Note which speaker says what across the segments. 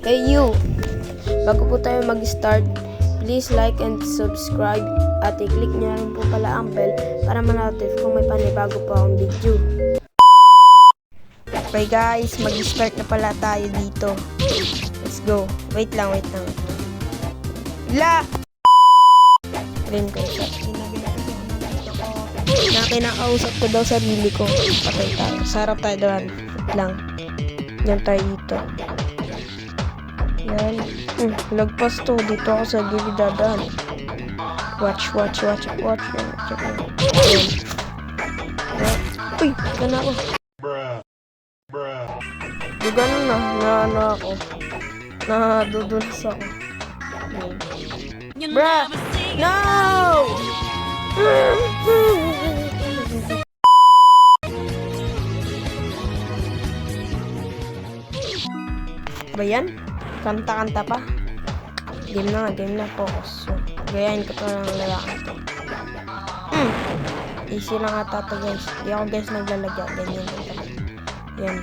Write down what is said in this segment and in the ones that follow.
Speaker 1: Hey you! Bago po tayo mag-start, please like and subscribe at i-click niyo rin po pala ang bell para ma-notify kung may panibago pa akong video. Okay guys, mag-start na pala tayo dito. Let's go. Wait lang. La! Rin ko siya. Kinakausap ko daw sarili ko. Patay tayo. Sarap tayo doon. Wait lang. Yan tayo dito. Yan. Lagpas to. Dito ako sa gilid dadaan. Watch. Check yan. Uy! Gana ako. Di ganun na. Naano ako. Nadudulas ako. Bruh! No! Ba yan? Kanta-kanta pa? Game na. Focus. So, gayahin ko to ng lalaki to. Easy lang ata to guys. Di ako guys naglalagya. Ganyan lang talaga. Yan.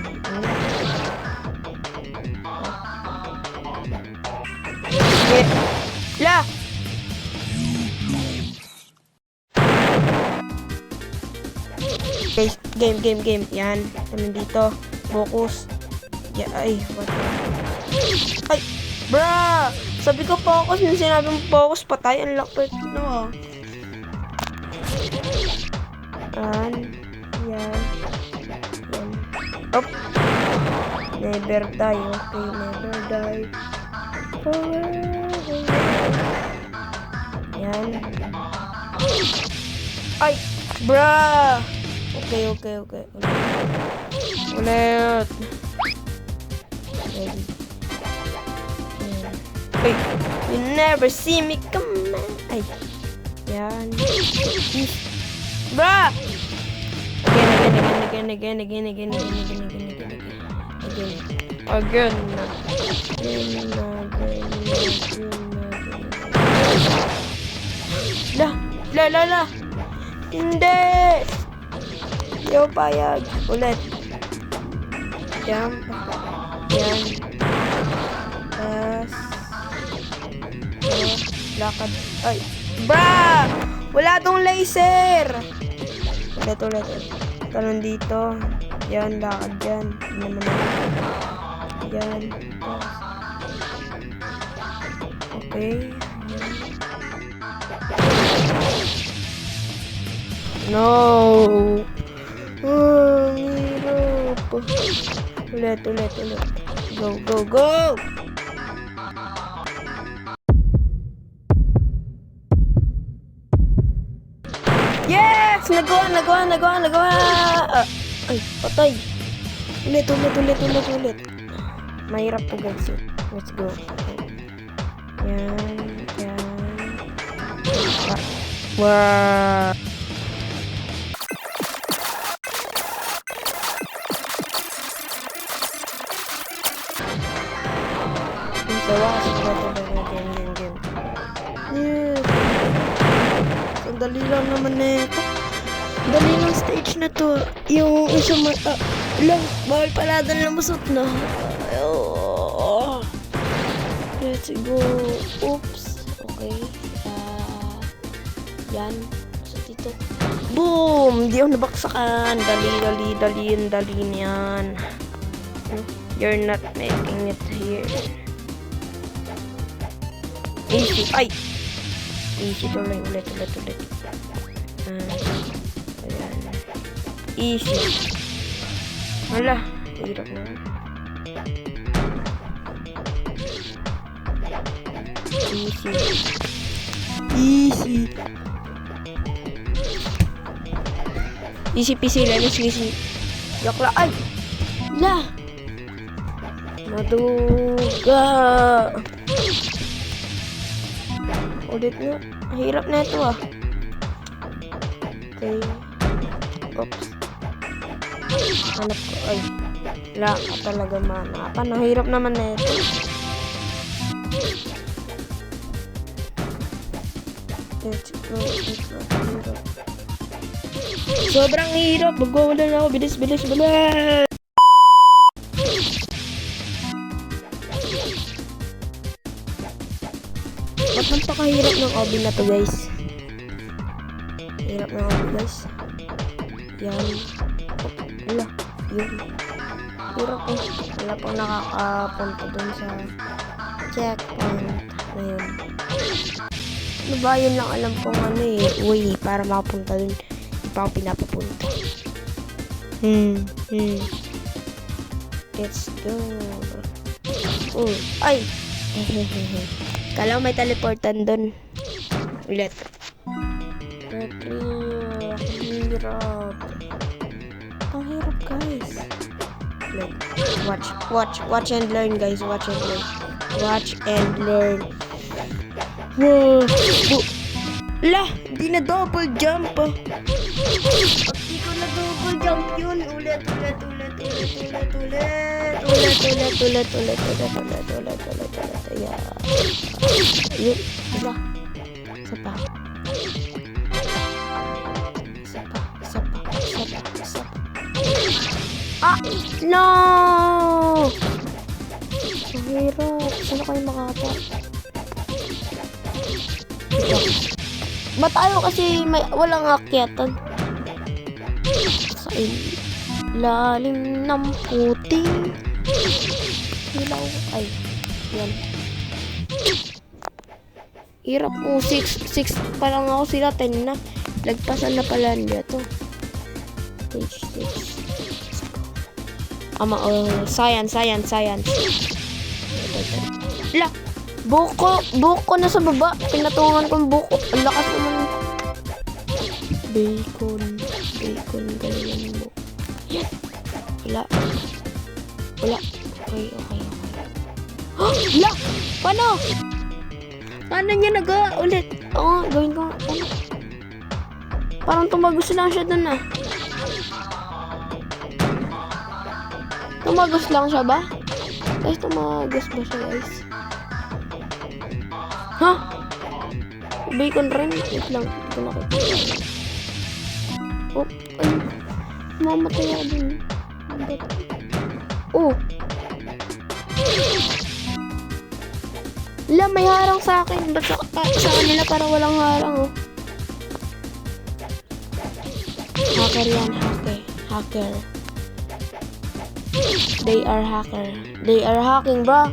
Speaker 1: La! Okay, game. Yan. Nandito. Focus. Yeah, ay, what? Ay, bruh! Sabi ko focus. Nung sinabi mo focus, patay. Ang lapit, no? Yan. Up. Never die. Okay, never die. Yan. Ay, bruh! Okay. Ulit. Ay, you never see me come on. Ay. Yan. Bruh! Again. La. Hindi! Yo, payag. Ulit. Jump. Yan. Lakad. Ay. Bruh! Wala tong laser! Ulit. Talon dito. Yan, lakad yan. Yan. Okay. No! Hirap. Ulit. Go! Yes! Nagawa! Ay, patay. Ulit. Mahirap po guys. Let's go. Yan. Wow! Game. Yes. Sandali lang naman nito. Dali lang stage na to. Yung isa bawal pala doon lumusot na. Let's go. Oops. Okay. Yan. So dito. Boom! Di ako nabaksakan. Dali niyan. You're not making it here. Easy. Ay! Easy tuloy. Ulit. Ayan. Easy. Wala. Hirap na. Easy peasy lemon squeezy. Yakla. Ay! La! Maduga. Ulit na. Hirap na ito ah. Okay. Oops. Hanap ko. Ay. Wala ka talaga manapan. Hirap naman na ito. Let's go. Sobrang hirap. Magwawala na ako. Bilis. Ba't napakahirap ng obby na to, guys? Hirap ng obby, guys. Yan. Wala. Yun. Hirap eh. Wala pang nakakapunta dun sa checkpoint na yun. Ano ba? Yun lang alam kong way para makapunta dun. Hindi pa ako pinapapunta. Let's go. Ay! Kala ko may teleportan dun. Ulit. Hirap. Ang hirap, guys. Look. Watch and learn, guys. Watch and learn. Whoa! Lah! Di na double jump. Di ko na double jump yun. Ulit. Ayan. Yun. Isa. Isa pa. Ah! No! Mahirap. Sino kayo makakapag? Ba't tayo kasi walang akyatan? Sa ilalim ng puting ilaw. Ay, yan. Hirap mo. 6 pa lang ako, sila 10 na. Lagpasan na pala nila to. Page 6. Science. La! Buko na sa baba. Pinatungan kong buko. Ang lakas naman. Bacon. Galingan mo. Yan. Wala. Okay. La! Paano? Paano niya ulit? Oo, gawin ko. Paano? Parang tumagos lang siya dun ah. Tumagos lang siya ba? Guys, tumagos ba siya, guys? Ha? Bacon rin? Wait lang. Hindi ko nakikita. Oh, ay. Mamatay ako dun. Oh. La, may harang sa akin. Ba't sa kanila para walang harang, oh. Hacker yan, hacker. They are hacking, bro.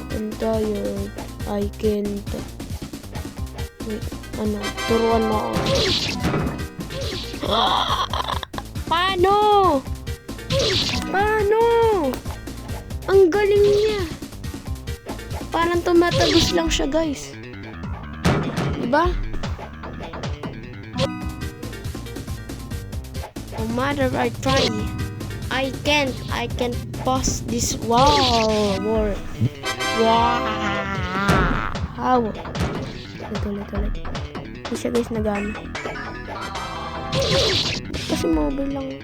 Speaker 1: I'm tired. I can't. Wait, turuan mo ako. Paano? Ang galing niya. Parang tumatagos lang siya, guys. Diba? No matter I try, I can't pass this wall. Wow. Ulit. Hindi siya, guys, nagana. Kasi mobile lang.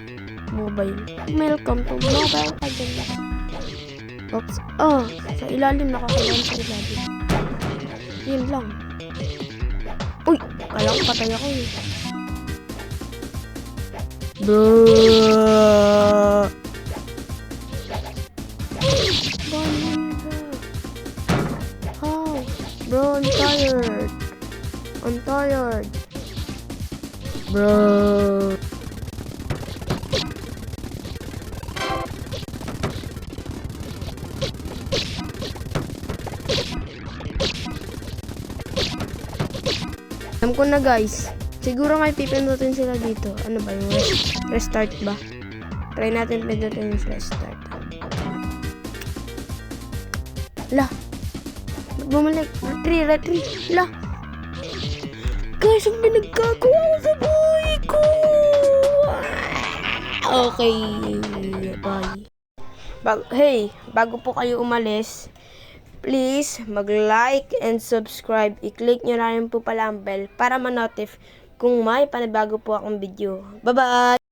Speaker 1: Welcome to mobile agenda. Oops. Sa ilalim, nakakalaan sa ilalim. Yun lang. Uy! Kala ko patay ako eh. Bruh! How? Bro, I'm tired. Bro. Alam ko na, guys. Siguro may pipindutin sila dito. Ano ba yung restart ba? Try natin pindutin yung restart. La. Bumalik. Retry. La. Guys, ang pinagkagawa ko sa buhay ko. Okay. Bye. Bago po kayo umalis, please mag-like and subscribe. I-click nyo na rin po pala ang bell para ma-notify kung may panibago po akong video. Bye-bye!